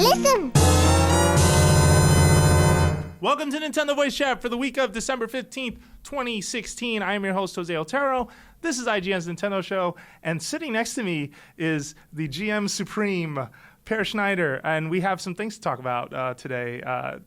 listen. Welcome to Nintendo Voice Chat for the week of December 15th, 2016. I am your host, Jose Otero. This is IGN's Nintendo Show, and sitting next to me is the GM Supreme, Per Schneider, and we have some things to talk about today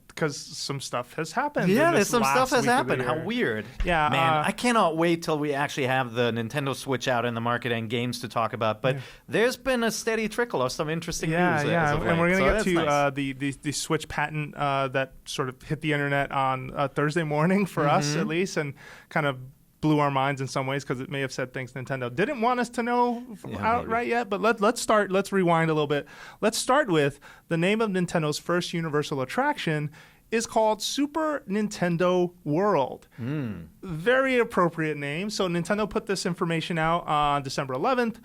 because some stuff has happened. Yeah, there's some stuff has happened. How weird. Yeah, man, I cannot wait till we actually have the Nintendo Switch out in the market and games to talk about. But there's been a steady trickle of some interesting news. Yeah, and we're going to get to nice. the Switch patent that sort of hit the internet on Thursday morning for us, at least, and kind of blew our minds in some ways because it may have said things Nintendo didn't want us to know outright yet. But let's rewind a little bit. Let's start with the name of Nintendo's first Universal attraction is called Super Nintendo World. Very appropriate name. So Nintendo put this information out on December 11th.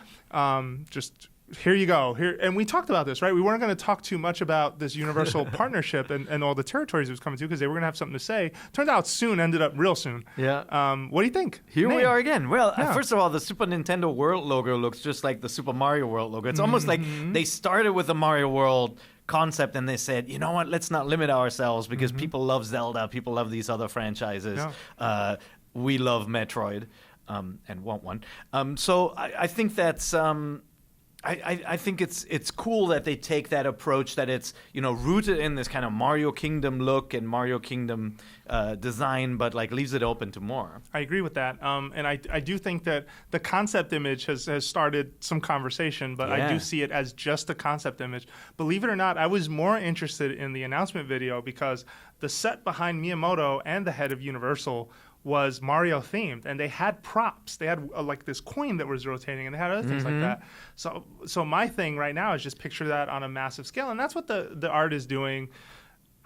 Here you go. And we talked about this, right? We weren't going to talk too much about this Universal partnership and all the territories it was coming to because they were going to have something to say. Turned out soon, ended up real soon. Yeah. What do you think? Here we are again. Well, first of all, the Super Nintendo World logo looks just like the Super Mario World logo. It's almost like they started with the Mario World concept and they said, you know what, let's not limit ourselves because people love Zelda, people love these other franchises. We love Metroid and want one. So I think that's... I think it's cool that they take that approach, that it's rooted in this kind of Mario Kingdom look and Mario Kingdom design, but like leaves it open to more. I agree with that, and I do think that the concept image has started some conversation, but I do see it as just a concept image. Believe it or not, I was more interested in the announcement video because the set behind Miyamoto and the head of Universal was Mario themed, and they had props. They had like this coin that was rotating, and they had other things like that. So my thing right now is just picture that on a massive scale, and that's what the art is doing.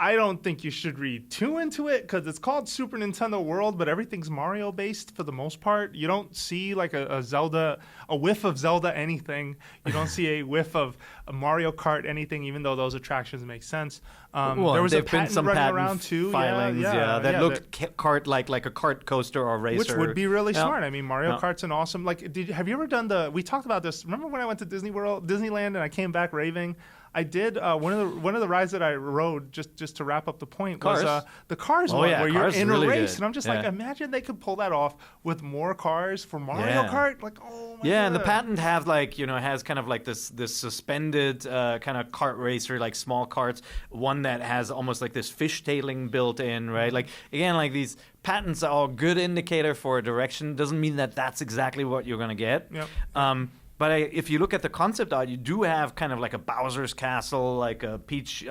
I don't think you should read too into it because it's called Super Nintendo World, but everything's Mario based for the most part. You don't see like a whiff of Zelda anything. You don't see a whiff of a Mario Kart anything, even though those attractions make sense. There was a patent running around too. Filings, that looked kart like a kart coaster or racer, which would be really smart. I mean, Mario Kart's an awesome. Like, have you ever done we talked about this? Remember when I went to Disneyland, and I came back raving? I did one of the rides that I rode just to wrap up the point was the Cars one where you're in really a race, good. and I'm just like, imagine they could pull that off with more cars for Mario Kart. Like, oh my god. And the patent have has kind of like this suspended kind of kart racer, like small karts. One that has almost like this fishtailing built in, right? Like again, like these patents are a good indicator for a direction. Doesn't mean that that's exactly what you're gonna get. Yep. But if you look at the concept art, you do have kind of like a Bowser's Castle, like a Peach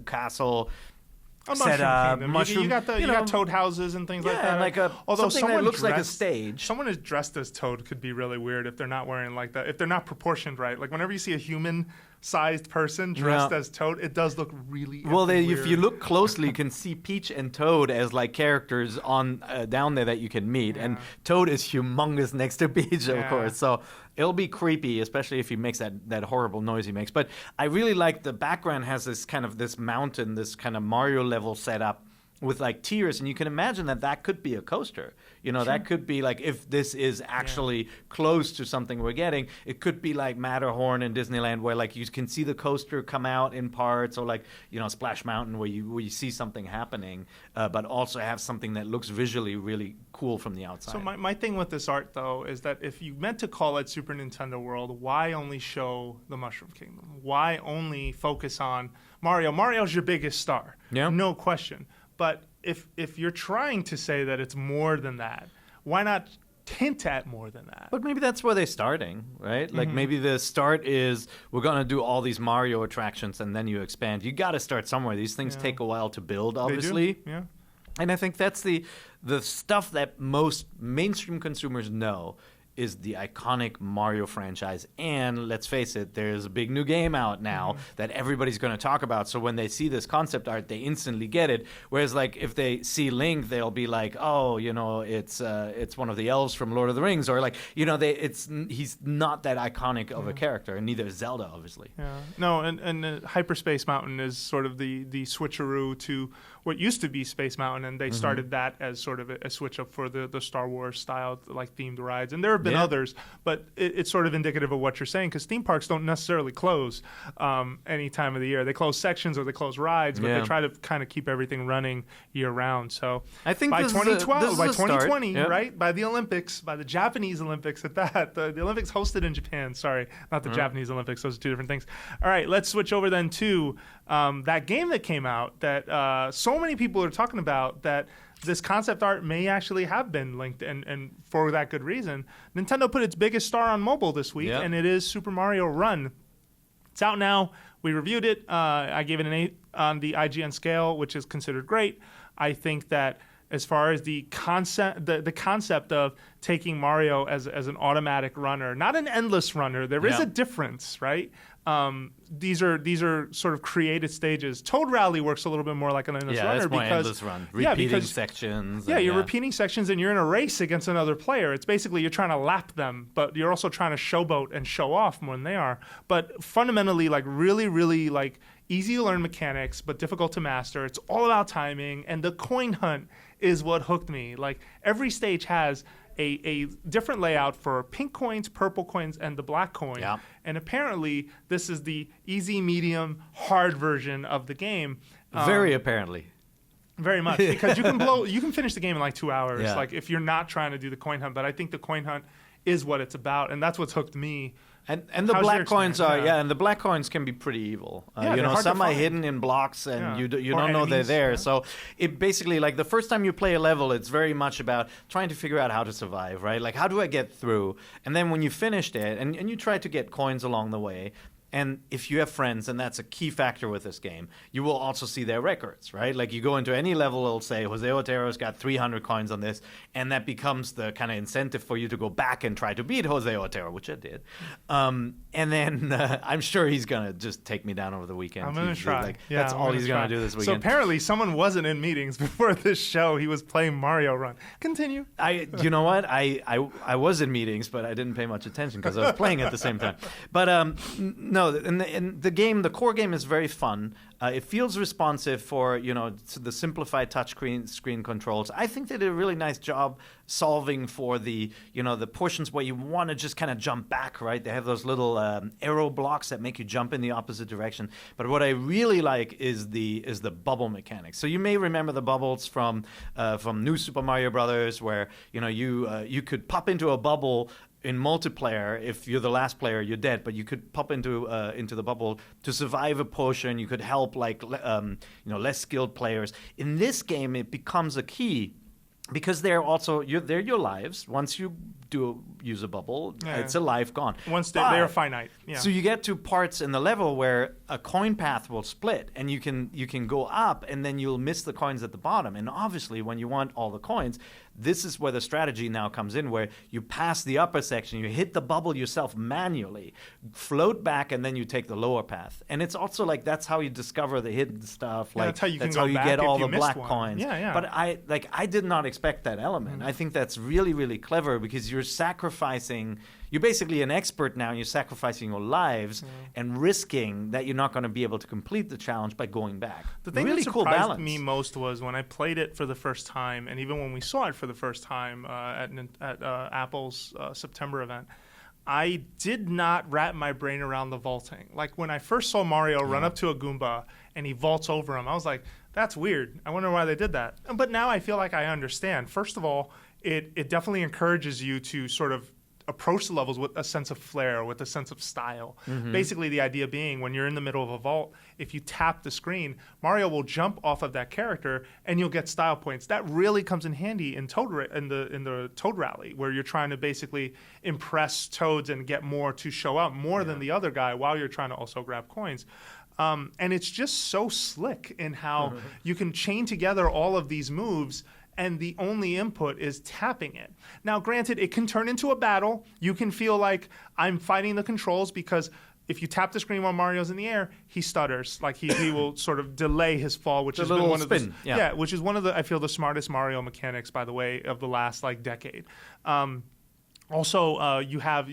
Castle. Mushroom. You got Toad houses and things like that. Like something that looks like a stage. Someone is dressed as Toad could be really weird if they're not wearing like that. If they're not proportioned right. Like whenever you see a human-sized person dressed as Toad, it does look really weird. If you look closely, you can see Peach and Toad as like characters on down there that you can meet, and Toad is humongous next to Peach, of course. So it'll be creepy, especially if he makes that horrible noise he makes. But I really like the background has this mountain, this kind of Mario level setup with like tiers, and you can imagine that could be a coaster. That could be like, if this is actually close to something we're getting, it could be like Matterhorn in Disneyland, where like you can see the coaster come out in parts, or like Splash Mountain, where you see something happening, but also have something that looks visually really cool from the outside. So my thing with this art though is that if you meant to call it Super Nintendo World, why only show the Mushroom Kingdom? Why only focus on Mario? Mario's your biggest star, no question. But if you're trying to say that it's more than that, why not hint at more than that? But maybe that's where they're starting, right? Like maybe the start is we're going to do all these Mario attractions and then you expand. You got to start somewhere. These things take a while to build, obviously. They do. Yeah. And I think that's the stuff that most mainstream consumers know is the iconic Mario franchise. And let's face it, there's a big new game out now that everybody's going to talk about. So when they see this concept art, they instantly get it. Whereas like if they see Link, they'll be like, oh, it's one of the elves from Lord of the Rings, or like, he's not that iconic of a character, and neither is Zelda, obviously. Yeah. No, and Hyperspace Mountain is sort of the switcheroo to what used to be Space Mountain, and they started that as sort of a switch up for the Star Wars style like themed rides, and they're a than Yeah. others, but it's sort of indicative of what you're saying, because theme parks don't necessarily close any time of the year. They close sections or they close rides, but Yeah. they try to kind of keep everything running year round. So I think by this is a- 2012, this is by a start. 2020, Yeah. right? By the Olympics, by the Japanese Olympics at that. The Olympics hosted in Japan. Sorry, not the Japanese Olympics. Those are two different things. All right, let's switch over then to that game that came out that so many people are talking about, that this concept art may actually have been linked, and for that good reason. Nintendo put its biggest star on mobile this week, Yep. and it is Super Mario Run. It's out now. We reviewed it. I gave it an 8 on the IGN scale, which is considered great. I think that as far as the concept of taking Mario as an automatic runner, not an endless runner, there is Yeah. a difference, right? These are sort of created stages. Toad Rally works a little bit more like an endless Yeah, runner it's more because endless run. yeah, Repeating because- sections. yeah, and you're repeating sections and you're in a race against another player. It's basically you're trying to lap them, but you're also trying to showboat and show off more than they are. But fundamentally, like really, really like easy to learn mechanics, but difficult to master. It's all about timing, and the coin hunt is what hooked me. Like every stage has a different layout for pink coins, purple coins, and the black coin. Yeah. And apparently, this is the easy, medium, hard version of the game. Very apparently. Very much, because you can finish the game in like 2 hours, Yeah. like if you're not trying to do the coin hunt. But I think the coin hunt is what it's about, and that's what's hooked me. And the How's black your coins experience? are Yeah. and the black coins can be pretty evil. Yeah, You they're know, hard to some are find. hidden in blocks, and Yeah. you Or don't know they're enemies, there. yeah. So it basically, like the first time you play a level, it's very much about trying to figure out how to survive, right? Like how do I get through? And then when you finished it, and you try to get coins along the way. And if you have friends, and that's a key factor with this game, you will also see their records, right? Like you go into any level, it'll say Jose Otero's got 300 coins on this, and that becomes the kind of incentive for you to go back and try to beat Jose Otero, which I did. And then I'm sure he's gonna just take me down over the weekend. I'm gonna He's try. Like, Yeah, that's I'm all he's try. gonna do this So weekend. apparently, someone wasn't in meetings before this show. He was playing Mario Run. Continue. You know what? I was in meetings, but I didn't pay much attention because I was playing at the same time. But no, and the core game is very fun. It feels responsive for the simplified touch screen controls. I think they did a really nice job solving for the portions where you want to just kind of jump back. Right? They have those little arrow blocks that make you jump in the opposite direction. But what I really like is the bubble mechanics. So you may remember the bubbles from New Super Mario Brothers, where you could pop into a bubble. In multiplayer, if you're the last player, you're dead. But you could pop into the bubble to survive a potion. You could help less skilled players. In this game, it becomes a key because they're your lives. Once you do use a bubble, Yeah. it's a life gone. Once But- they're finite. Yeah. So you get to parts in the level where a coin path will split, and you can go up, and then you'll miss the coins at the bottom. And obviously, when you want all the coins, this is where the strategy now comes in, where you pass the upper section, you hit the bubble yourself manually, float back, and then you take the lower path. And it's also like that's how you discover the hidden stuff. Yeah, Like that's how you can go how you back get if all you the missed black one. coins. Yeah, yeah. But I did not expect that element. I think that's really, really clever because you're sacrificing. You're basically an expert now, and you're sacrificing your lives and risking that you're not going to be able to complete the challenge by going back. The thing really that cool surprised balance. me most was when I played it for the first time, and even when we saw it for the first time at Apple's September event, I did not wrap my brain around the vaulting. Like when I first saw Mario run up to a Goomba and he vaults over him, I was like, that's weird. I wonder why they did that. But now I feel like I understand. First of all, it definitely encourages you to sort of approach the levels with a sense of flair, with a sense of style. Basically, the idea being when you're in the middle of a vault, if you tap the screen, Mario will jump off of that character and you'll get style points. That really comes in handy in the Toad Rally, where you're trying to basically impress Toads and get more to show up more than the other guy while you're trying to also grab coins. And it's just so slick in how you can chain together all of these moves, and the only input is tapping it. Now, granted, it can turn into a battle. You can feel like I'm fighting the controls because if you tap the screen while Mario's in the air, he stutters. Like he will sort of delay his fall, which has been little one of the spin, yeah. which is one of the, I feel, the smartest Mario mechanics, by the way, of the last decade. Also,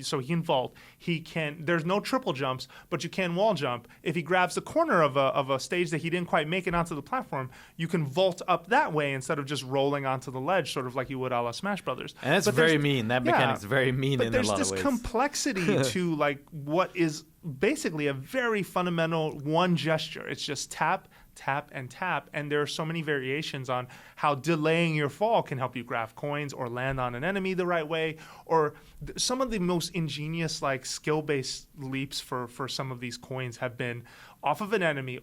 so he can vault. There's no triple jumps, but you can wall jump. If he grabs the corner of a stage that he didn't quite make it onto the platform, you can vault up that way instead of just rolling onto the ledge, sort of like you would a la Smash Brothers. And that's very mean. That mechanic's very mean in a lot of ways. But there's this complexity to like what is basically a very fundamental one gesture. It's just tap, tap, and tap. And there are so many variations on how delaying your fall can help you grab coins or land on an enemy the right way. Or some of the most ingenious, like skill-based leaps for some of these coins have been off of an enemy,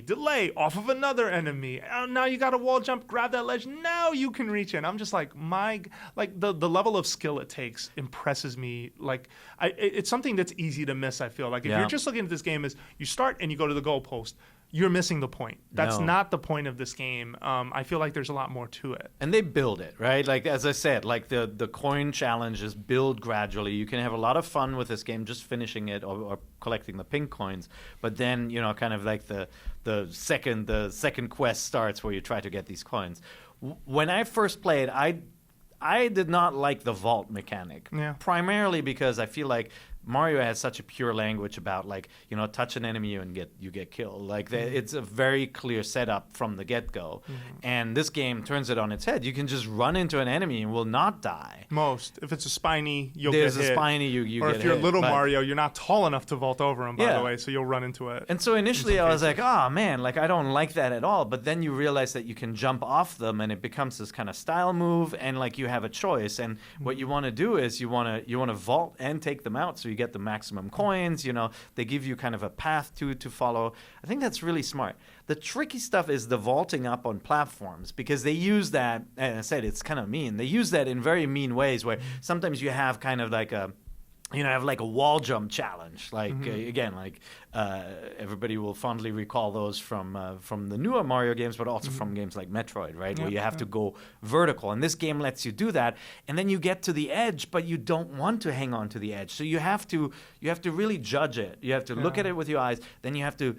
delay, off of another enemy. Now you got a wall jump, grab that ledge. Now you can reach it. And I'm just like, the level of skill it takes impresses me. Like, it's something that's easy to miss, I feel. Like, if you're just looking at this game as you start and you go to the goalpost, you're missing the point. That's not the point of this game. I feel like there's a lot more to it. And they build it, right? Like, as I said, like the coin challenges build gradually. You can have a lot of fun with this game just finishing it or collecting the pink coins. But then, kind of like the second quest starts where you try to get these coins. When I first played, I did not like the vault mechanic. Yeah. Primarily because I feel like Mario has such a pure language about, like, touch an enemy and you get killed. Like, it's a very clear setup from the get-go. And this game turns it on its head. You can just run into an enemy and will not die. If it's a Spiny, you'll There's get hit. a Spiny, you or get if you're hit. little Mario, you're not tall enough to vault over him, by Yeah. the way, so you'll run into it. And so initially I was like, oh, man, like, I don't like that at all. But then you realize that you can jump off them and it becomes this kind of style move, and, like, you have a choice. And what you want to do is you want to vault and take them out so you get the maximum coins. They give you kind of a path to follow. I think that's really smart. The tricky stuff is the vaulting up on platforms, because they use that, and I said it's kind of mean. They use that in very mean ways, where sometimes you have kind of like a wall jump challenge. Like, again, like everybody will fondly recall those from the newer Mario games, but also from games like Metroid, right? Where you have to go vertical. And this game lets you do that. And then you get to the edge, but you don't want to hang on to the edge. So you have to really judge it. You have to look at it with your eyes. Then you have to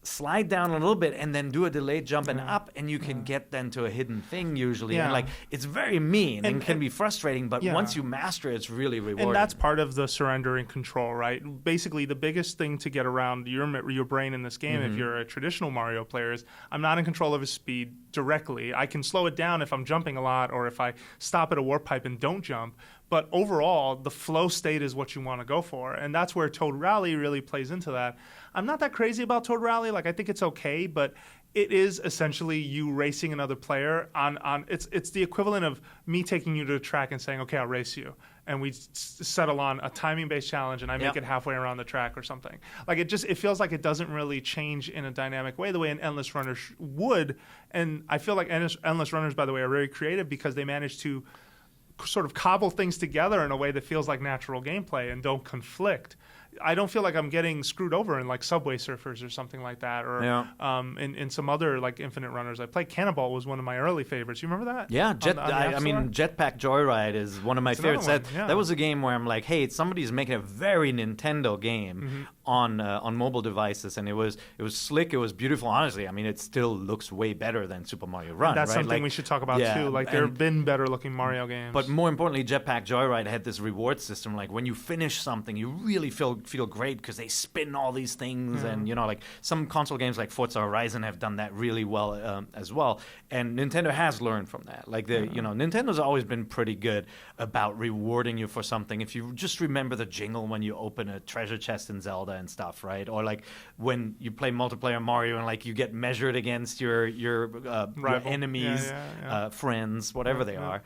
slide down a little bit and then do a delayed jump and up, and you can get then to a hidden thing usually. And like, it's very mean and can be frustrating, but once you master it, it's really rewarding. And that's part of the surrendering control, right? Basically, the biggest thing to get around your brain in this game, if you're a traditional Mario player, is I'm not in control of his speed directly. I can slow it down if I'm jumping a lot, or if I stop at a warp pipe and don't jump. But overall, the flow state is what you want to go for. And that's where Toad Rally really plays into that. I'm not that crazy about Toad Rally. Like, I think it's okay, but it is essentially you racing another player on it's the equivalent of me taking you to the track and saying, okay, I'll race you. And we settle on a timing-based challenge, and I make it halfway around the track or something. Like, it feels like it doesn't really change in a dynamic way the way an Endless Runner would. And I feel like Endless Runners, by the way, are very creative because they manage to sort of cobble things together in a way that feels like natural gameplay and don't conflict. I don't feel like I'm getting screwed over in like Subway Surfers or something like that, or in some other like Infinite Runners. I played Cannonball, was one of my early favorites. You remember that? Yeah, Jetpack Joyride is one of my favorites. That was a game where I'm like, hey, somebody's making a very Nintendo game on mobile devices, and it was slick, it was beautiful. Honestly, I mean, it still looks way better than Super Mario Run. That's right? something like, we should talk about too. Like, there have been better looking Mario games. But more importantly, Jetpack Joyride had this reward system. Like, when you finish something, you really feel great because they spin all these things, and like some console games like Forza Horizon have done that really well as well. And Nintendo has learned from that. Like, Nintendo's always been pretty good about rewarding you for something. If you just remember the jingle when you open a treasure chest in Zelda and stuff, right? Or like when you play multiplayer Mario and like you get measured against your enemies, friends, whatever they are.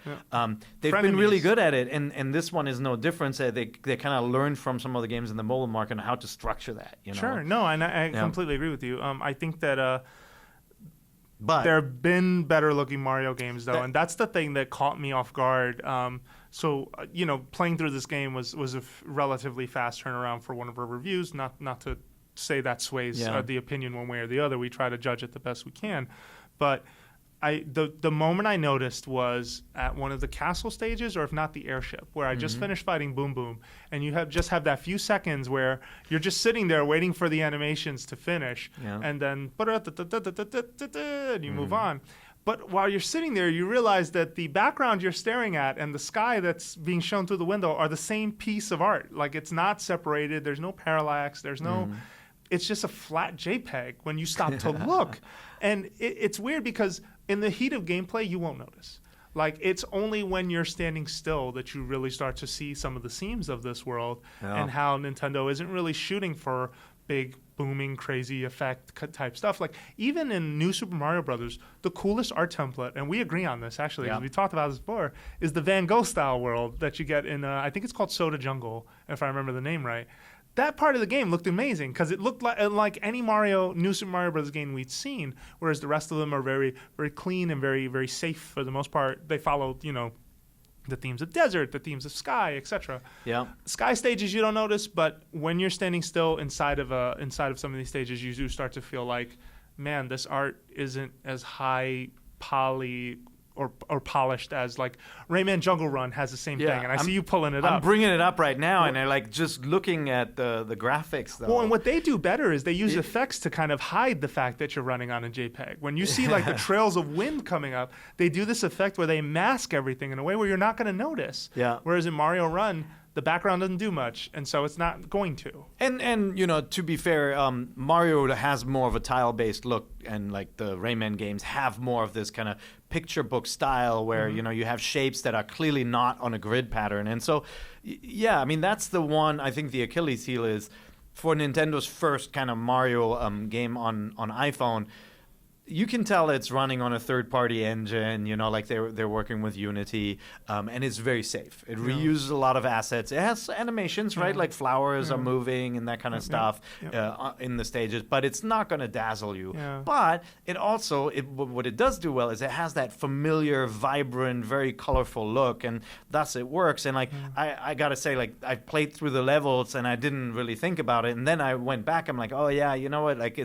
They've been really good at it, and this one is no different. They kind of learned from some of the games in the mobile market on how to structure that. Sure, no, and I completely agree with you. I think that but there have been better looking Mario games though, and that's the thing that caught me off guard. So playing through this game was a relatively fast turnaround for one of our reviews. Not to say that sways the opinion one way or the other. We try to judge it the best we can, but the moment I noticed was at one of the castle stages, or if not the airship, where I just finished fighting Boom Boom, and you have that few seconds where you're just sitting there waiting for the animations to finish, and then and you move on. But while you're sitting there, you realize that the background you're staring at and the sky that's being shown through the window are the same piece of art. Like, it's not separated. There's no parallax. There's no. It's just a flat JPEG when you stop to look. And it's weird because in the heat of gameplay, you won't notice. Like, it's only when you're standing still that you really start to see some of the seams of this world and how Nintendo isn't really shooting for big, booming, crazy effect type stuff. Like, even in New Super Mario Brothers, the coolest art template, and we agree on this, actually, because we talked about this before, is the Van Gogh-style world that you get in, I think it's called Soda Jungle, if I remember the name right. That part of the game looked amazing because it looked like any New Super Mario Bros. Game we'd seen, whereas the rest of them are very, very clean and very, very safe for the most part. They follow, the themes of desert, the themes of sky, etc. Yeah. Sky stages you don't notice, but when you're standing still inside of some of these stages, you do start to feel like, man, this art isn't as high poly or polished as like Rayman Jungle Run has the same thing, and I see you pulling it up. I'm bringing it up right now, and I like just looking at the graphics though. Well, and what they do better is they use effects to kind of hide the fact that you're running on a JPEG. When you see like the trails of wind coming up, they do this effect where they mask everything in a way where you're not going to notice. Yeah. Whereas in Mario Run, the background doesn't do much, and so it's not going to. And to be fair, Mario has more of a tile-based look, and like the Rayman games have more of this kind of picture book style where you have shapes that are clearly not on a grid pattern. And so, yeah, I mean that's the one I think the Achilles heel is for Nintendo's first kind of Mario game on iPhone. You can tell it's running on a third-party engine, like they're working with Unity, and it's very safe. It reuses a lot of assets. It has animations, right? Like flowers are moving and that kind of stuff in the stages, but it's not going to dazzle you. Yeah. But it also, what it does do well is it has that familiar, vibrant, very colorful look, and thus it works. And like I got to say, like I played through the levels and I didn't really think about it, and then I went back. I'm like, oh yeah, you know what? Like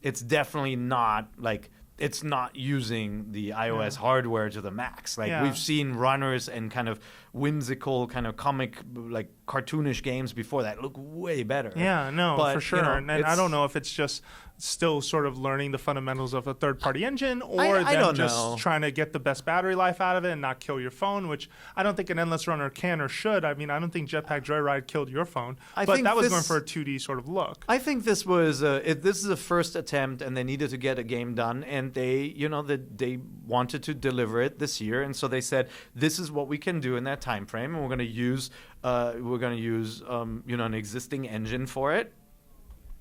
it's definitely not like it's not using the iOS hardware to the max. Like we've seen runners and kind of whimsical, kind of comic, like cartoonish games before that look way better. Yeah, no, but, for sure. And I don't know if it's just still sort of learning the fundamentals of a third-party engine, or them just trying to get the best battery life out of it and not kill your phone, which I don't think an Endless Runner can or should. I mean, I don't think Jetpack Joyride killed your phone, but that was going for a 2D sort of look. I think this was this is a first attempt, and they needed to get a game done, and they wanted to deliver it this year, and so they said, this is what we can do in that time frame, and we're going to use an existing engine for it.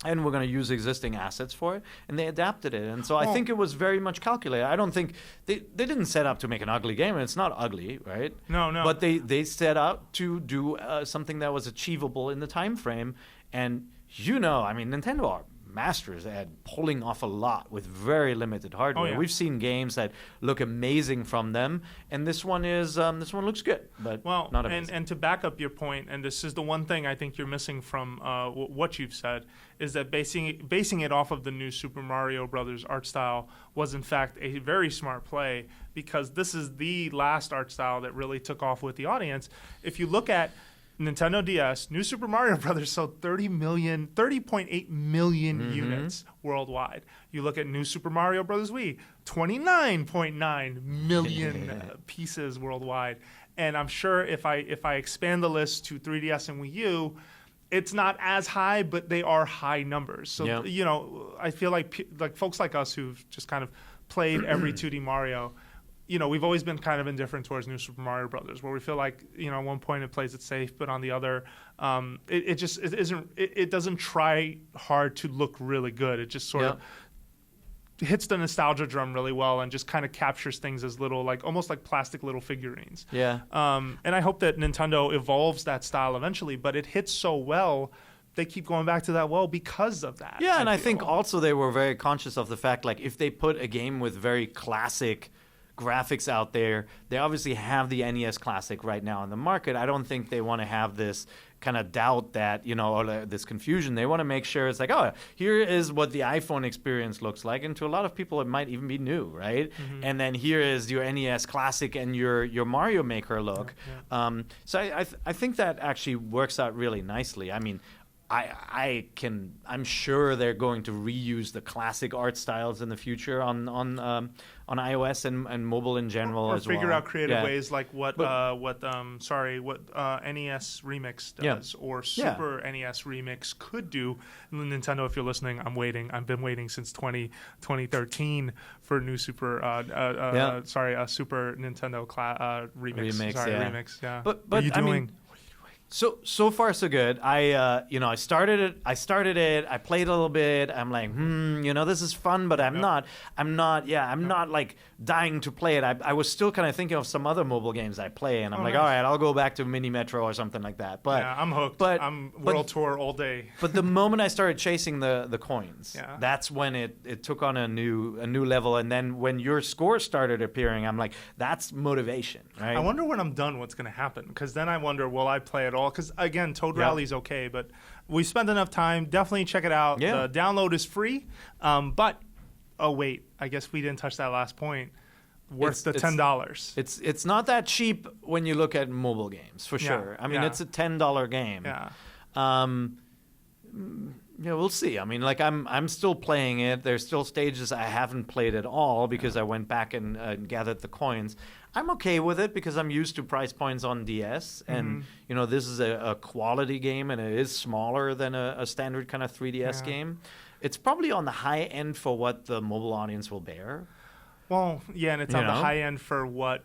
And we're going to use existing assets for it, and they adapted it. And so I think it was very much calculated. I don't think they didn't set up to make an ugly game, and it's not ugly, right? No. But they set out to do something that was achievable in the time frame. And I mean, Nintendo are masters at pulling off a lot with very limited hardware. We've seen games that look amazing from them, and this one looks good, but not amazing. And to back up your point, and this is the one thing I think you're missing from what you've said, is that basing it off of the new Super Mario Brothers art style was in fact a very smart play, because this is the last art style that really took off with the audience. If you look at Nintendo DS, New Super Mario Brothers sold 30.8 million units worldwide. You look at New Super Mario Brothers Wii, 29.9 million pieces worldwide. And I'm sure if I expand the list to 3DS and Wii U, it's not as high, but they are high numbers. So I feel like folks like us who've just kind of played every 2D Mario, we've always been kind of indifferent towards New Super Mario Brothers, where we feel like, at one point it plays it safe, but on the other, it doesn't try hard to look really good. It just sort of hits the nostalgia drum really well and just kind of captures things as little, almost like plastic little figurines. Yeah. And I hope that Nintendo evolves that style eventually, but it hits so well. They keep going back to that well because of that. Yeah, and I think also they were very conscious of the fact, like, if they put a game with very classic graphics out there, they obviously have the NES Classic right now in the market. I don't think they want to have this kind of doubt that, or this confusion. They want to make sure it's like, oh, here is what the iPhone experience looks like. And to a lot of people, it might even be new, right? Mm-hmm. And then here is your NES Classic and your Mario Maker look. So I think that actually works out really nicely. I mean, I'm sure they're going to reuse the classic art styles in the future on iOS and mobile in general or as well. figure out creative ways like what NES Remix does or Super NES Remix could do. Nintendo, if you're listening, I'm waiting. I've been waiting since 2013 for a new Super Super Nintendo remix. Remix. Yeah. But what are you doing? I mean, so far so good. I started it. I played a little bit. I'm like, this is fun, but I'm not like dying to play it. I was still kind of thinking of some other mobile games I play, and I'm all right, I'll go back to Mini Metro or something like that. But yeah, I'm hooked. I'm World Tour all day. But the moment I started chasing the coins, that's when it took on a new level. And then when your scores started appearing, I'm like, that's motivation, right? I wonder when I'm done what's going to happen, because then I wonder, will I play it all? Because again, Toad Rally's okay, but we spent enough time. Definitely check it out. Yeah. The download is free, but oh wait, I guess we didn't touch that last point. Worth the $10. It's not that cheap when you look at mobile games, for sure. I mean, it's a $10 game. Yeah. We'll see. I mean, like I'm still playing it. There's still stages I haven't played at all because I went back and gathered the coins. I'm okay with it because I'm used to price points on DS, and this is a quality game, and it is smaller than a standard kind of 3DS game. It's probably on the high end for what the mobile audience will bear. Well, yeah, and it's on the high end for what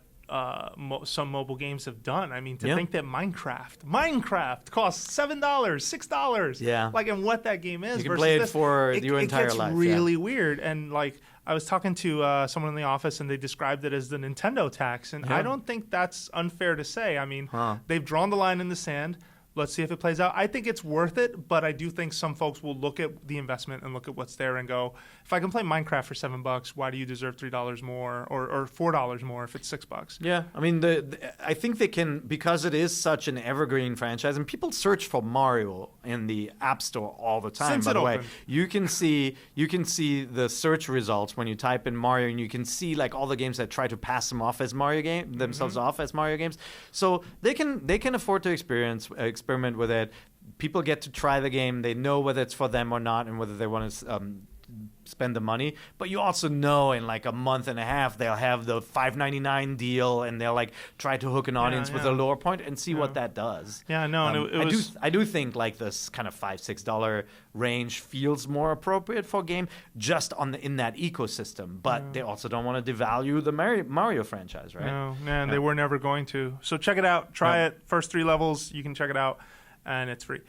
some mobile games have done. I mean, to think that Minecraft costs $7, $6. Yeah. Like, and what that game is. You can play it for your entire life. It gets really weird. And, like, I was talking to someone in the office, and they described it as the Nintendo tax. And I don't think that's unfair to say. I mean, they've drawn the line in the sand. Let's see if it plays out. I think it's worth it, but I do think some folks will look at the investment and look at what's there and go, if I can play Minecraft for $7, why do you deserve $3 more or $4 more if it's $6? Yeah, I mean, I think they can, because it is such an evergreen franchise, and people search for Mario in the App Store all the time. Since by it the way, opened. you can see the search results when you type in Mario, and you can see like all the games that try to pass them off as themselves off as Mario games. So they can afford to experiment with it. People get to try the game. They know whether it's for them or not, and whether they want to spend the money. But you also know in like a month and a half they'll have the $5.99 deal, and they'll like try to hook an audience with a lower point and see what that does. Yeah, no, and I do think like this kind of $5-6 range feels more appropriate for a game just in that ecosystem. But they also don't want to devalue the Mario franchise, right? No, man, they were never going to. So check it out. Try it. First 3 levels, you can check it out, and it's free.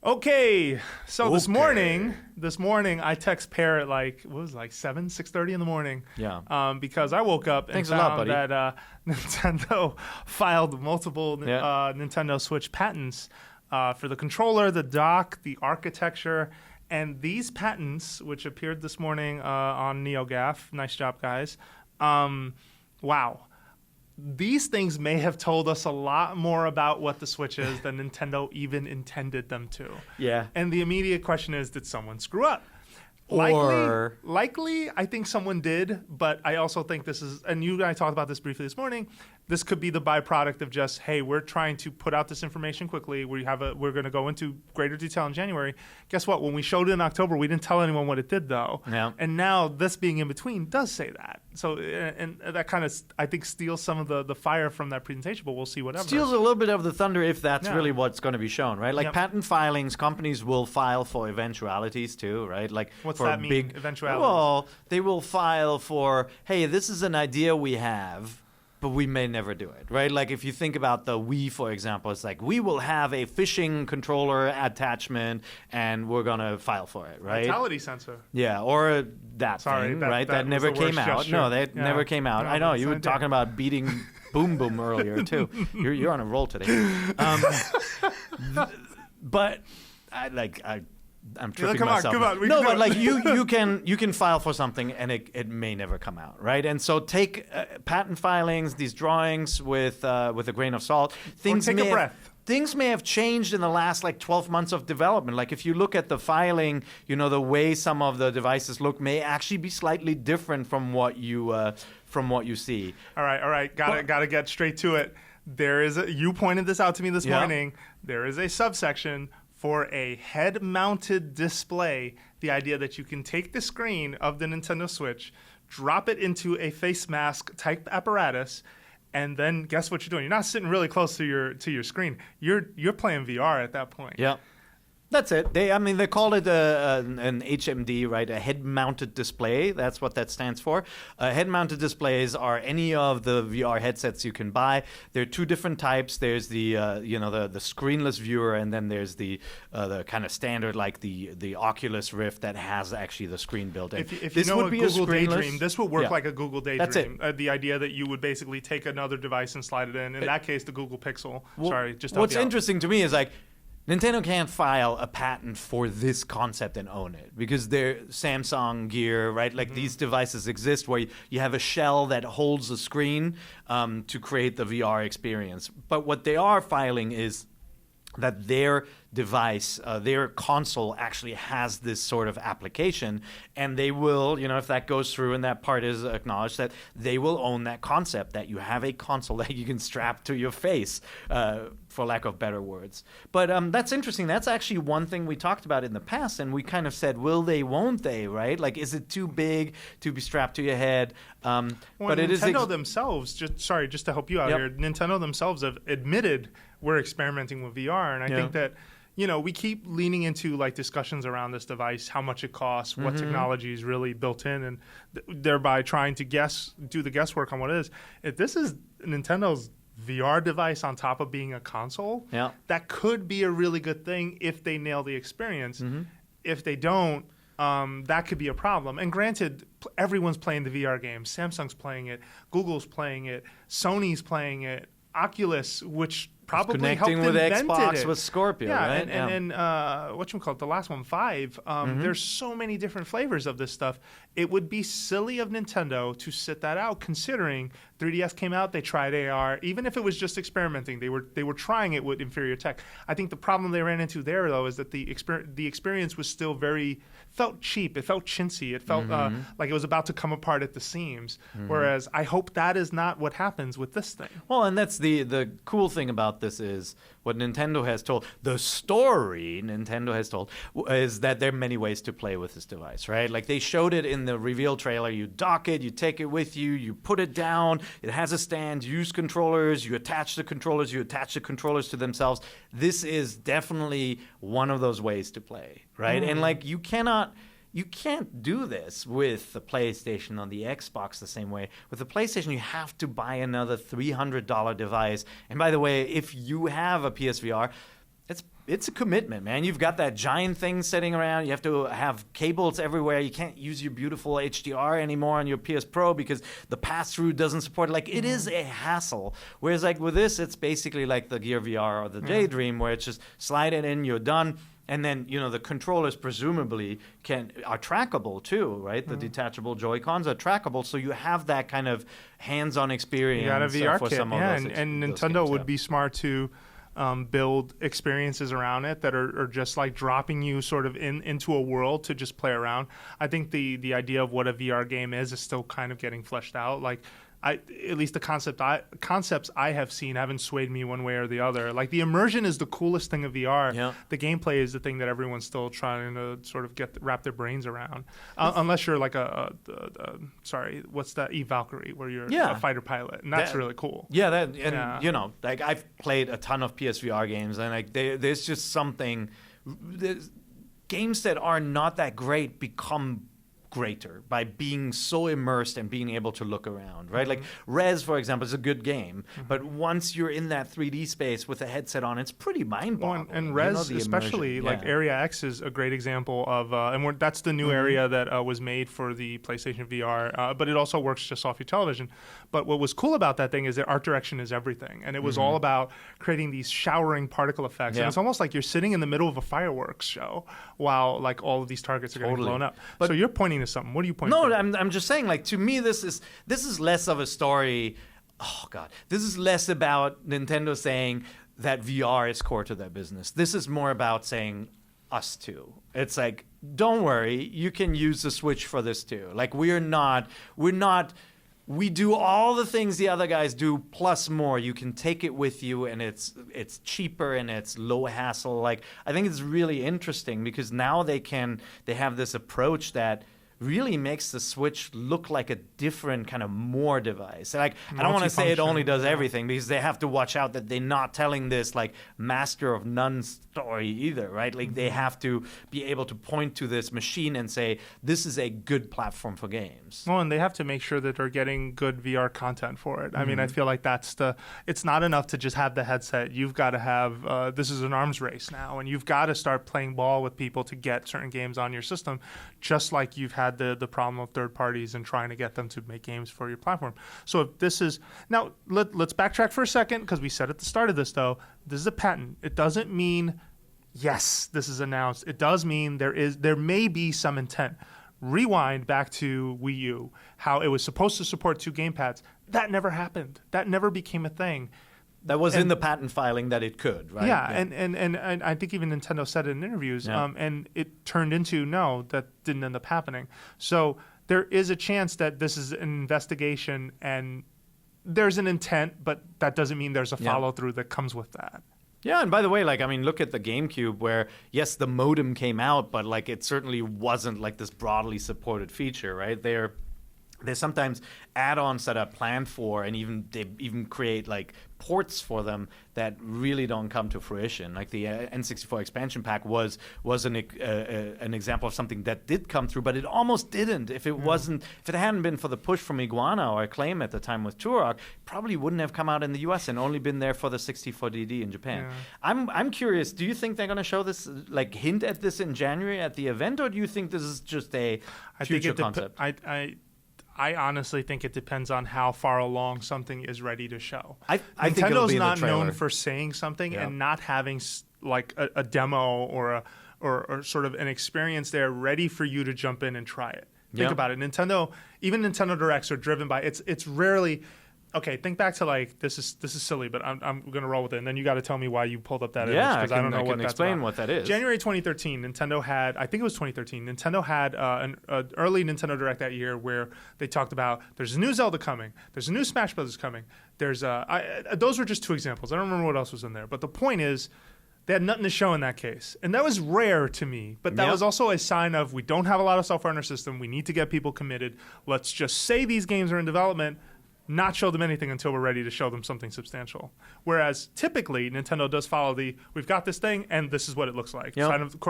Okay, so this morning I text Pear at like 6:30 in the morning. Yeah. Because I woke up and Thanks a lot, found buddy. that Nintendo filed multiple Nintendo Switch patents for the controller, the dock, the architecture, and these patents, which appeared this morning on NeoGAF. Nice job, guys. Wow. These things may have told us a lot more about what the Switch is than Nintendo even intended them to. Yeah. And the immediate question is, did someone screw up? Likely, I think someone did, but I also think this is, and you and I talked about this briefly this morning, this could be the byproduct of just, hey, we're trying to put out this information quickly. We're going to go into greater detail in January. Guess what? When we showed it in October, we didn't tell anyone what it did, though. Yeah. And now this being in between does say that. So, and that kind of, I think, steals some of the fire from that presentation, but we'll see whatever. Steals a little bit of the thunder if that's really what's going to be shown, right? Like patent filings, companies will file for eventualities too, right? Like what's for that mean, big eventualities? Well, they will file for, hey, this is an idea we have, but we may never do it, right? Like if you think about the Wii, for example, it's like we will have a fishing controller attachment and we're going to file for it, right? Vitality sensor. Yeah, or that thing, right? That never came out. Gesture. No, that never came out. No, I know, you were talking about beating Boom Boom earlier, too. You're on a roll today. But I'm tripping myself. Come on. No, but like you can file for something and it may never come out, right? And so take patent filings, these drawings with a grain of salt. Things take a breath. Things may have changed in the last 12 months of development. Like if you look at the filing, the way some of the devices look may actually be slightly different from what you see. All right. Got to get straight to it. You pointed this out to me this morning. There is a subsection for a head-mounted display, the idea that you can take the screen of the Nintendo Switch, drop it into a face mask type apparatus, and then guess what you're doing? You're not sitting really close to your screen. You're playing VR at that point. Yeah. That's it. They called it an HMD, right? A head-mounted display. That's what that stands for. Head-mounted displays are any of the VR headsets you can buy. There are two different types. There's the the screenless viewer, and then there's the kind of standard like the Oculus Rift that has actually the screen built in. If this you know would be Google Daydream, this would work like a Google Daydream. That's it. The idea that you would basically take another device and slide it in. In that case, the Google Pixel. What's interesting to me is like, Nintendo can't file a patent for this concept and own it because they're Samsung Gear, right? Like these devices exist where you have a shell that holds a screen to create the VR experience. But what they are filing is that their device, their console actually has this sort of application, and they will, if that goes through and that part is acknowledged, that they will own that concept, that you have a console that you can strap to your face, for lack of better words. But that's interesting. That's actually one thing we talked about in the past, and we kind of said, will they, won't they, right? Like, is it too big to be strapped to your head? But Nintendo themselves, just to help you out here, Nintendo themselves have admitted we're experimenting with VR, and I think that we keep leaning into like discussions around this device, how much it costs, what technology is really built in, and thereby trying to do the guesswork on what it is. If this is Nintendo's VR device on top of being a console, that could be a really good thing if they nail the experience. If they don't, that could be a problem. And granted, everyone's playing the VR game. Samsung's playing it. Google's playing it. Sony's playing it. Oculus, which probably connecting with Xbox with Scorpio, right? And whatchamacallit, the last one, Vive. There's so many different flavors of this stuff. It would be silly of Nintendo to sit that out, considering 3DS came out, they tried AR. Even if it was just experimenting, they were trying it with inferior tech. I think the problem they ran into there, though, is that the experience was still felt cheap. It felt chintzy. It felt like it was about to come apart at the seams. Whereas I hope that is not what happens with this thing. Well, and that's the cool thing about this is what Nintendo has told. The story Nintendo has told is that there are many ways to play with this device, right? Like they showed it in the reveal trailer. You dock it, you take it with you, you put it down. It has a stand, use controllers, you attach the controllers to themselves. This is definitely one of those ways to play, right? And like you can't do this with the PlayStation or the Xbox the same way. With the PlayStation, you have to buy another $300 device. And by the way, if you have a PSVR, it's a commitment, man. You've got that giant thing sitting around. You have to have cables everywhere. You can't use your beautiful HDR anymore on your PS Pro because the pass-through doesn't support it. Like, it is a hassle. Whereas, like, with this, it's basically like the Gear VR or the Daydream, where it's just slide it in, you're done. And then, the controllers presumably are trackable too, right? The detachable Joy-Cons are trackable, so you have that kind of hands-on experience. You got a VR for kit, some of those and Nintendo would be smart to build experiences around it that are just like dropping you sort of into a world to just play around. I think the idea of what a VR game is still kind of getting fleshed out. Like, at least the concepts I have seen haven't swayed me one way or the other. Like, the immersion is the coolest thing of VR. Yeah. The gameplay is the thing that everyone's still trying to sort of wrap their brains around. Unless you're like what's that, Valkyrie, where you're a fighter pilot, and that's really cool. Yeah, like I've played a ton of PSVR games, and like there's just something. Games that are not that great become greater by being so immersed and being able to look around, right? Like Rez, for example, is a good game, but once you're in that 3D space with a headset on, it's pretty mind-boggling. And Rez, especially, like Area X is a great example of, that's the new area that was made for the PlayStation VR, but it also works just off your television. But what was cool about that thing is that art direction is everything, and it was all about creating these showering particle effects. And it's almost like you're sitting in the middle of a fireworks show while like all of these targets are getting blown up. So you're pointing to something. What are you pointing to? No, I'm just saying, like, to me, this is less of a story. Oh God, this is less about Nintendo saying that VR is core to their business. This is more about saying us too. It's like, don't worry, you can use the Switch for this too. Like, we're not we do all the things the other guys do plus more. You can take it with you, and it's cheaper and it's low hassle. Like, I think it's really interesting because now they have this approach that really makes the Switch look like a different kind of more device. Like, I don't want to say it only does everything, because they have to watch out that they're not telling this like master of none story either, right? Like, they have to be able to point to this machine and say, this is a good platform for games. Well, and they have to make sure that they're getting good VR content for it. I mean, I feel like it's not enough to just have the headset. You've got to have, this is an arms race now, and you've got to start playing ball with people to get certain games on your system, just like you've had the problem of third parties and trying to get them to make games for your platform. So if this is now, let's backtrack for a second, because we said at the start of this, though, this is a patent. It doesn't mean yes, this is announced. It does mean there may be some intent. Rewind back to Wii U, how it was supposed to support 2 gamepads. That never happened. That never became a thing. That was in the patent filing that it could, right? Yeah. And I think even Nintendo said it in interviews, and it turned into, no, that didn't end up happening. So there is a chance that this is an investigation and there's an intent, but that doesn't mean there's a follow-through that comes with that. Yeah, and by the way, like, I mean, look at the GameCube, where, yes, the modem came out, but, like, it certainly wasn't, like, this broadly supported feature, right? There's sometimes add-ons that are planned for, and they even create like ports for them that really don't come to fruition. Like the N64 expansion pack was an example of something that did come through, but it almost didn't. If it hadn't been for the push from Iguana or Acclaim at the time with Turok, probably wouldn't have come out in the US and only been there for the 64DD in Japan. Yeah. I'm curious. Do you think they're going to show this, like hint at this in January at the event, or do you think this is just a future concept? I honestly think it depends on how far along something is ready to show. I think it'll be in the not trailer. known for saying something and not having like a demo or sort of an experience there ready for you to jump in and try it. Think about it. Even Nintendo Directs are driven by it's rarely. Okay, think back to like this is silly, but I'm gonna roll with it, and then you got to tell me why you pulled up that image, because I don't know what that's explain about. what that is. January 2013, Nintendo had, I think it was 2013, Nintendo had an early Nintendo Direct that year where they talked about there's a new Zelda coming, there's a new Smash Brothers coming. Those were just 2 examples. I don't remember what else was in there, but the point is, they had nothing to show in that case. And that was rare to me. But that was also a sign of, we don't have a lot of software in our system. We need to get people committed. Let's just say these games are in development, not show them anything until we're ready to show them something substantial. Whereas typically Nintendo does follow we've got this thing and this is what it looks like.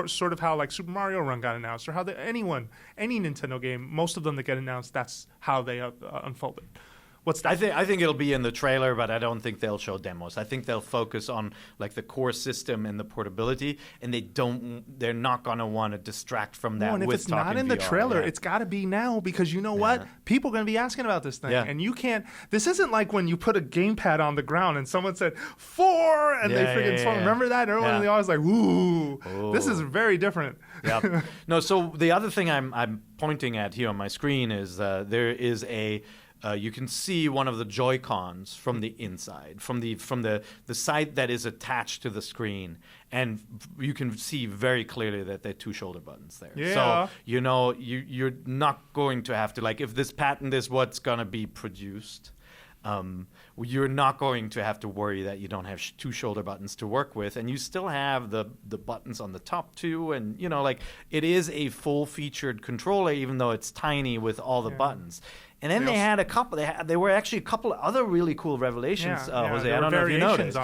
Sort of how like Super Mario Run got announced, or how any Nintendo game, most of them that get announced, that's how they unfolded. I think it'll be in the trailer, but I don't think they'll show demos. I think they'll focus on like the core system and the portability, and they're not going to want to distract from that. And if it's not in the trailer, it's got to be now, because you know what? People are going to be asking about this thing, and you can't. This isn't like when you put a gamepad on the ground and someone said 4, and they freaking swung. Remember that? Everyone in the audience was like, "Ooh, this is very different." Yeah. No. So the other thing I'm pointing at here on my screen is there is a. You can see one of the Joy-Cons from the inside, from the side that is attached to the screen, and you can see very clearly that there are 2 shoulder buttons there. Yeah. So you know you're not going to have to, like, if this patent is what's going to be produced, you're not going to have to worry that you don't have 2 shoulder buttons to work with, and you still have the buttons on the top too, and like it is a full-featured controller, even though it's tiny with all the buttons. And then they had a couple. There were actually a couple of other really cool revelations. Jose, I don't know if you noticed.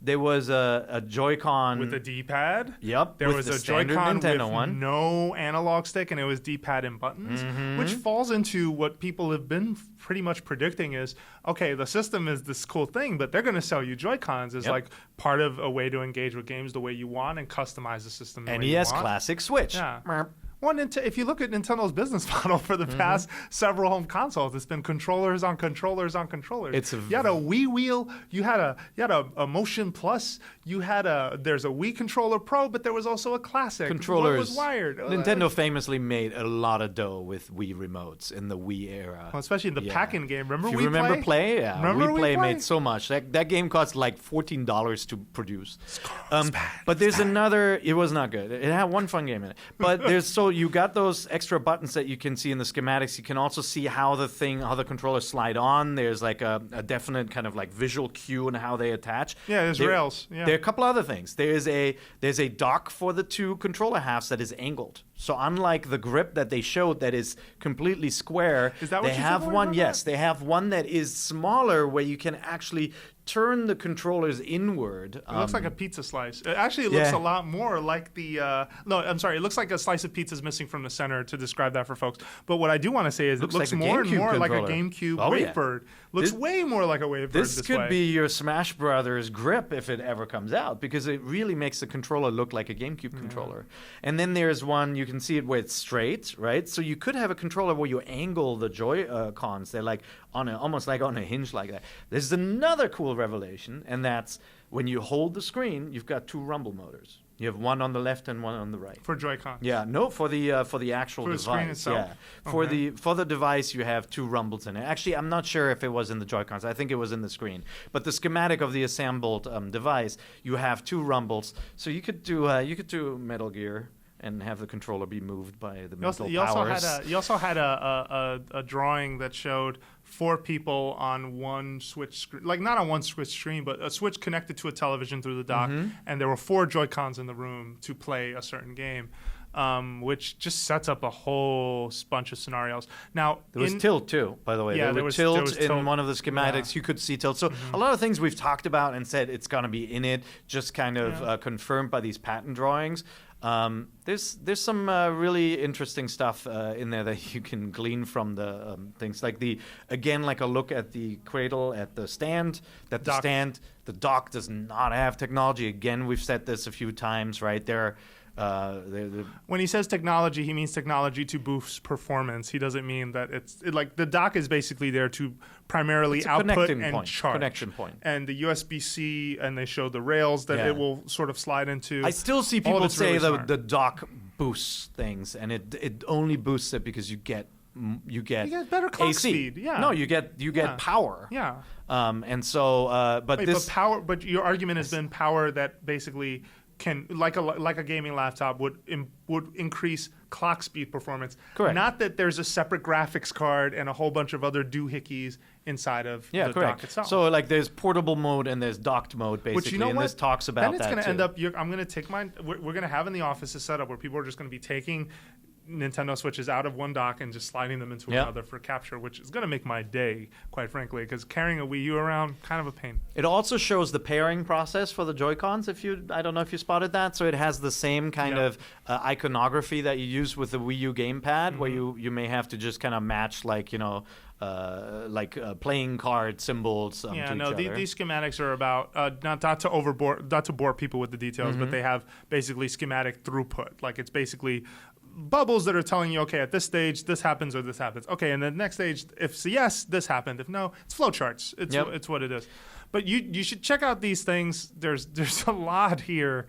There was a Joy-Con with a D-pad. Yep. There was a Joy-Con Nintendo with one. No analog stick, and it was D-pad and buttons, which falls into what people have been pretty much predicting is, okay, the system is this cool thing, but they're going to sell you Joy-Cons as like part of a way to engage with games the way you want and customize the system the way you want. NES Classic Switch. Yeah. Well, if you look at Nintendo's business model for the past several home consoles, it's been controllers on controllers on controllers. You had a Wii wheel, you had a Motion Plus, there's a Wii Controller Pro, but there was also a Classic. Controllers. One was wired. Nintendo famously made a lot of dough with Wii remotes in the Wii era. Well, especially in the Pac-In game. Remember Wii Play? Remember Play? Yeah. Wii Play made so much. That game cost like $14 to produce. But there's another. It was not good. It had one fun game in it. But there's you got those extra buttons that you can see in the schematics. You can also see how the controllers slide on. There's like a definite kind of like visual cue in how they attach. Yeah, there's rails. Yeah. There are a couple other things. There's a dock for the two controller halves that is angled. So unlike the grip that they showed that is completely square, Is that what they you have said, one. about Yes, that? they have one that is smaller where you can actually turn the controllers inward. It looks like a pizza slice. It looks Yeah. a lot more like the. No, I'm sorry. It looks like a slice of pizza is missing from the center to describe that for folks. But what I do want to say is Looks it looks like a more and GameCube more like a controller. GameCube Oh, yeah. Wavebird. Looks This- way more like a Wavebird This this could way. be your Smash Brothers grip if it ever comes out, because it really makes the controller look like a GameCube controller. And then there's one, you can see it where it's straight, right? So you could have a controller where you angle the Joy-Cons. They're like almost like on a hinge like that. There's another cool revelation, and that's when you hold the screen, you've got two rumble motors. You have one on the left and one on the right. For Joy-Con. Yeah, no, for the actual For the device. screen itself? Yeah, for the device, you have two rumbles in it. Actually, I'm not sure if it was in the Joy-Cons. I think it was in the screen. But the schematic of the assembled device, you have two rumbles. So you could do Metal Gear and have the controller be moved by the mental powers. You also had a drawing that showed 4 people on one Switch screen, like not on one Switch screen, but a Switch connected to a television through the dock, and there were 4 Joy-Cons in the room to play a certain game, which just sets up a whole bunch of scenarios. Now, There was tilt too, by the way. Yeah, there was there was in tilt. one of the schematics. Yeah. You could see tilt. So a lot of things we've talked about and said it's going to be in it, just kind of confirmed by these patent drawings. There's some really interesting stuff in there that you can glean from the things, like like a look at the cradle, at the stand. The dock does not have technology. Again, we've said this a few times, right? When he says technology, he means technology to boost performance. He doesn't mean that like the dock is basically there to primarily output and charge. Connection point. And the USB-C, and they showed the rails that it will sort of slide into. I still see All of people it's say really smart. the dock boosts things, and it only boosts it because you get better clock AC. speed. Yeah. No, you get power. Yeah. And so, but Wait, this but power. But your argument has been power that basically can, like a gaming laptop, would increase clock speed performance. Correct. Not that there's a separate graphics card and a whole bunch of other doohickeys inside of the dock itself. So like there's portable mode and there's docked mode basically, Which, you know and what? this talks about then it's that going to too. end up. I'm going to take mine. We're going to have in the office a setup where people are just going to be taking Nintendo Switches out of one dock and just sliding them into another for capture, which is going to make my day, quite frankly, because carrying a Wii U around, kind of a pain. It also shows the pairing process for the Joy-Cons. I don't know if you spotted that. So it has the same kind of iconography that you use with the Wii U gamepad, where you may have to just kind of match like playing card symbols to each other. These schematics are about not to bore people with the details, but they have basically schematic throughput. Like it's basically bubbles that are telling you, okay, at this stage this happens or this happens. Okay, and the next stage, if yes, this happened. If no, it's flowcharts. It's what it is. But you should check out these things. There's a lot here.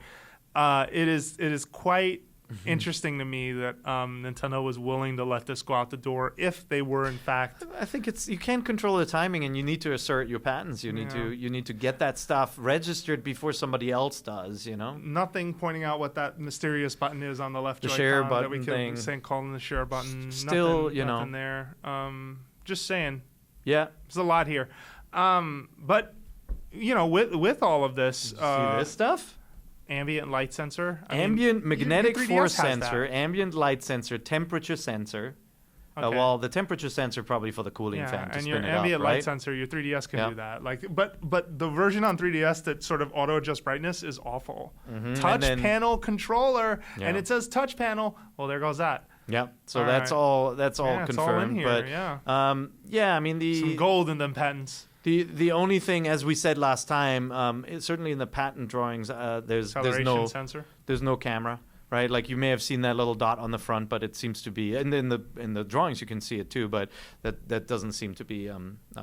It is quite interesting to me that Nintendo was willing to let this go out the door if they were in fact. I think you can't control the timing, and you need to assert your patents. You need to get that stuff registered before somebody else does. Nothing pointing out what that mysterious button is on the left. The Joy-Con share that button we thing. Saying calling the share button. Still, nothing there. Just saying. Yeah, there's a lot here. But with all of this, see this stuff. Ambient light sensor, Ambient magnetic your 3DS force has sensor, that. ambient light sensor, temperature sensor. Okay. Well, the temperature sensor probably for the cooling fan to and spin your it ambient up, light right? sensor, your 3DS can do that. But the version on 3DS that sort of auto adjusts brightness is awful. Touch panel controller, and it says touch panel. Well, there goes that. Yeah, so that's all confirmed. It's all in here, but I mean some gold in them patents. The only thing, as we said last time, certainly in the patent drawings, there's no camera, right? Like you may have seen that little dot on the front, but it seems to be, and in the drawings you can see it too, but that doesn't seem to be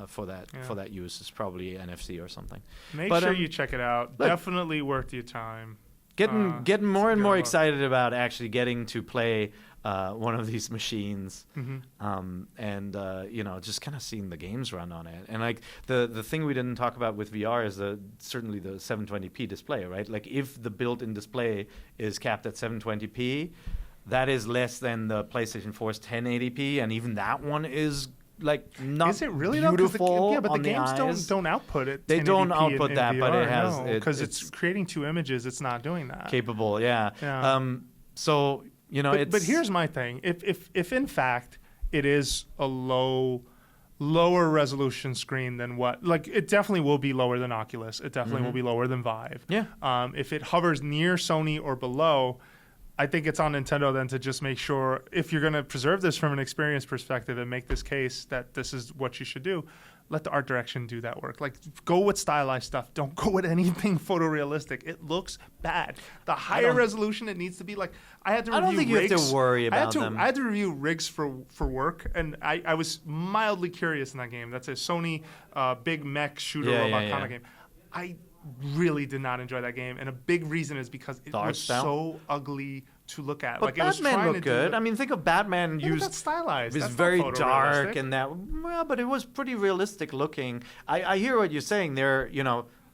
for that use. It's probably NFC or something. Make sure you check it out. Definitely worth your time. Getting more and more excited about actually getting to play one of these machines, and just kind of seeing the games run on it. And like the thing we didn't talk about with VR is certainly the 720p display, right? Like if the built-in display is capped at 720p, that is less than the PlayStation 4's 1080p, and even that one is like not is it really beautiful. But the games eyes. don't output it. They don't 1080p output in that, VR, but it has because it's creating 2 images. It's not doing that. Capable, yeah. So but here's my thing: if in fact it is a lower resolution screen than what, like, it definitely will be lower than Oculus. It definitely will be lower than Vive. Yeah. If it hovers near Sony or below, I think it's on Nintendo then to just make sure, if you're going to preserve this from an experience perspective and make this case that this is what you should do, let the art direction do that work. Like, go with stylized stuff. Don't go with anything photorealistic. It looks bad. The higher resolution it needs to be, like, I had to review rigs. I don't think you have to worry about them. I had to review rigs for work, and I was mildly curious in that game. That's a Sony big mech shooter robot kind of game. I really did not enjoy that game, and a big reason is because it was so ugly to look at. But like, Batman looked good. I mean, think of Batman used. That's stylized. It was that's very dark and that. Well, but it was pretty realistic looking. I hear what you're saying there.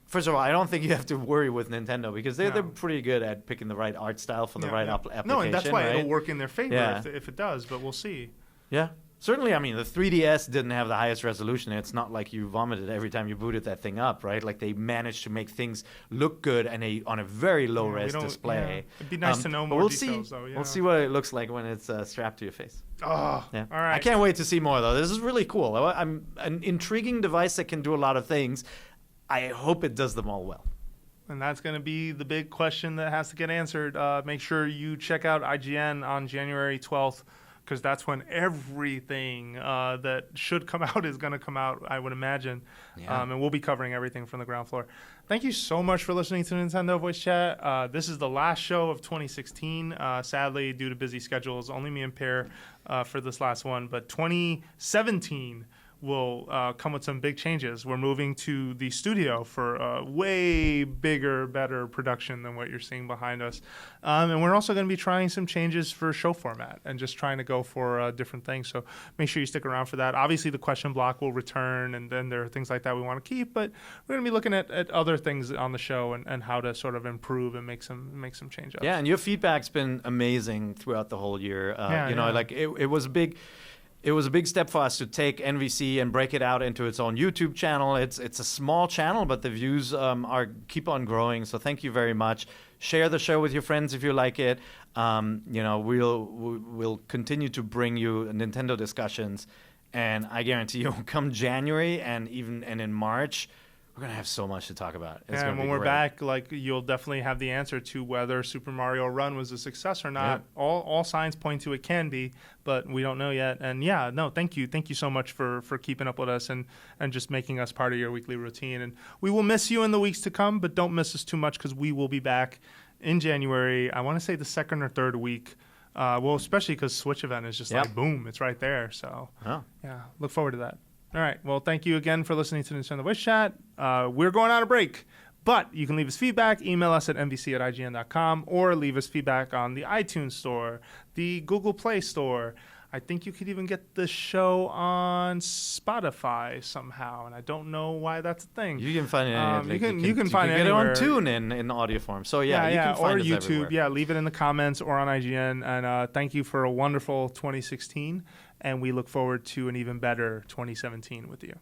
First of all, I don't think you have to worry with Nintendo because they're pretty good at picking the right art style for the right application. No, and that's why right? it'll work in their favor if it does. But we'll see. Yeah. Certainly, I mean, the 3DS didn't have the highest resolution. It's not like you vomited every time you booted that thing up, right? Like, they managed to make things look good on a very low-res display. It'd be nice to know more details, though. We'll see what it looks like when it's strapped to your face. Oh, yeah. All right. I can't wait to see more, though. This is really cool. I'm an intriguing device that can do a lot of things. I hope it does them all well. And that's going to be the big question that has to get answered. Make sure you check out IGN on January 12th. Because that's when everything that should come out is going to come out, I would imagine. Yeah. And we'll be covering everything from the ground floor. Thank you so much for listening to Nintendo Voice Chat. This is the last show of 2016. Sadly, due to busy schedules, only me and Per for this last one. But 2017 will come with some big changes. We're moving to the studio for a way bigger, better production than what you're seeing behind us. And we're also going to be trying some changes for show format and just trying to go for different things. So make sure you stick around for that. Obviously, the question block will return, and then there are things like that we want to keep. But we're going to be looking at other things on the show and how to sort of improve and make some changes. Yeah, and your feedback's been amazing throughout the whole year. Like it was a big... It was a big step for us to take NVC and break it out into its own YouTube channel. It's a small channel, but the views keep on growing. So thank you very much. Share the show with your friends if you like it. We'll continue to bring you Nintendo discussions, and I guarantee you, come January and in March, we're gonna have so much to talk about. And when we're back, like, you'll definitely have the answer to whether Super Mario Run was a success or not. Yeah. All signs point to it can be, but we don't know yet. And thank you so much for keeping up with us and just making us part of your weekly routine. And we will miss you in the weeks to come, but don't miss us too much because we will be back in January. I want to say the second or third week. Especially because Switch event is just like boom, it's right there. So look forward to that. All right. Well, thank you again for listening to Nintendo Voice Chat. We're going on a break, but you can leave us feedback. Email us at nvc@ign.com or leave us feedback on the iTunes Store, the Google Play Store. I think you could even get the show on Spotify somehow, and I don't know why that's a thing. You can find it. You can find it on TuneIn in audio form. So you can find or YouTube. Everywhere. Yeah, leave it in the comments or on IGN. And thank you for a wonderful 2016. And we look forward to an even better 2017 with you.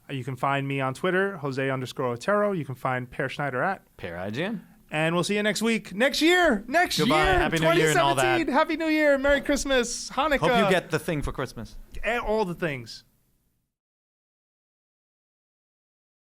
You can find me on Twitter, Jose_Otero. You can find Per Schneider at Per IGN. And we'll see you next week. Next year. Goodbye. Happy New Year and all that. Happy New Year. Merry Christmas. Hanukkah. Hope you get the thing for Christmas. All the things.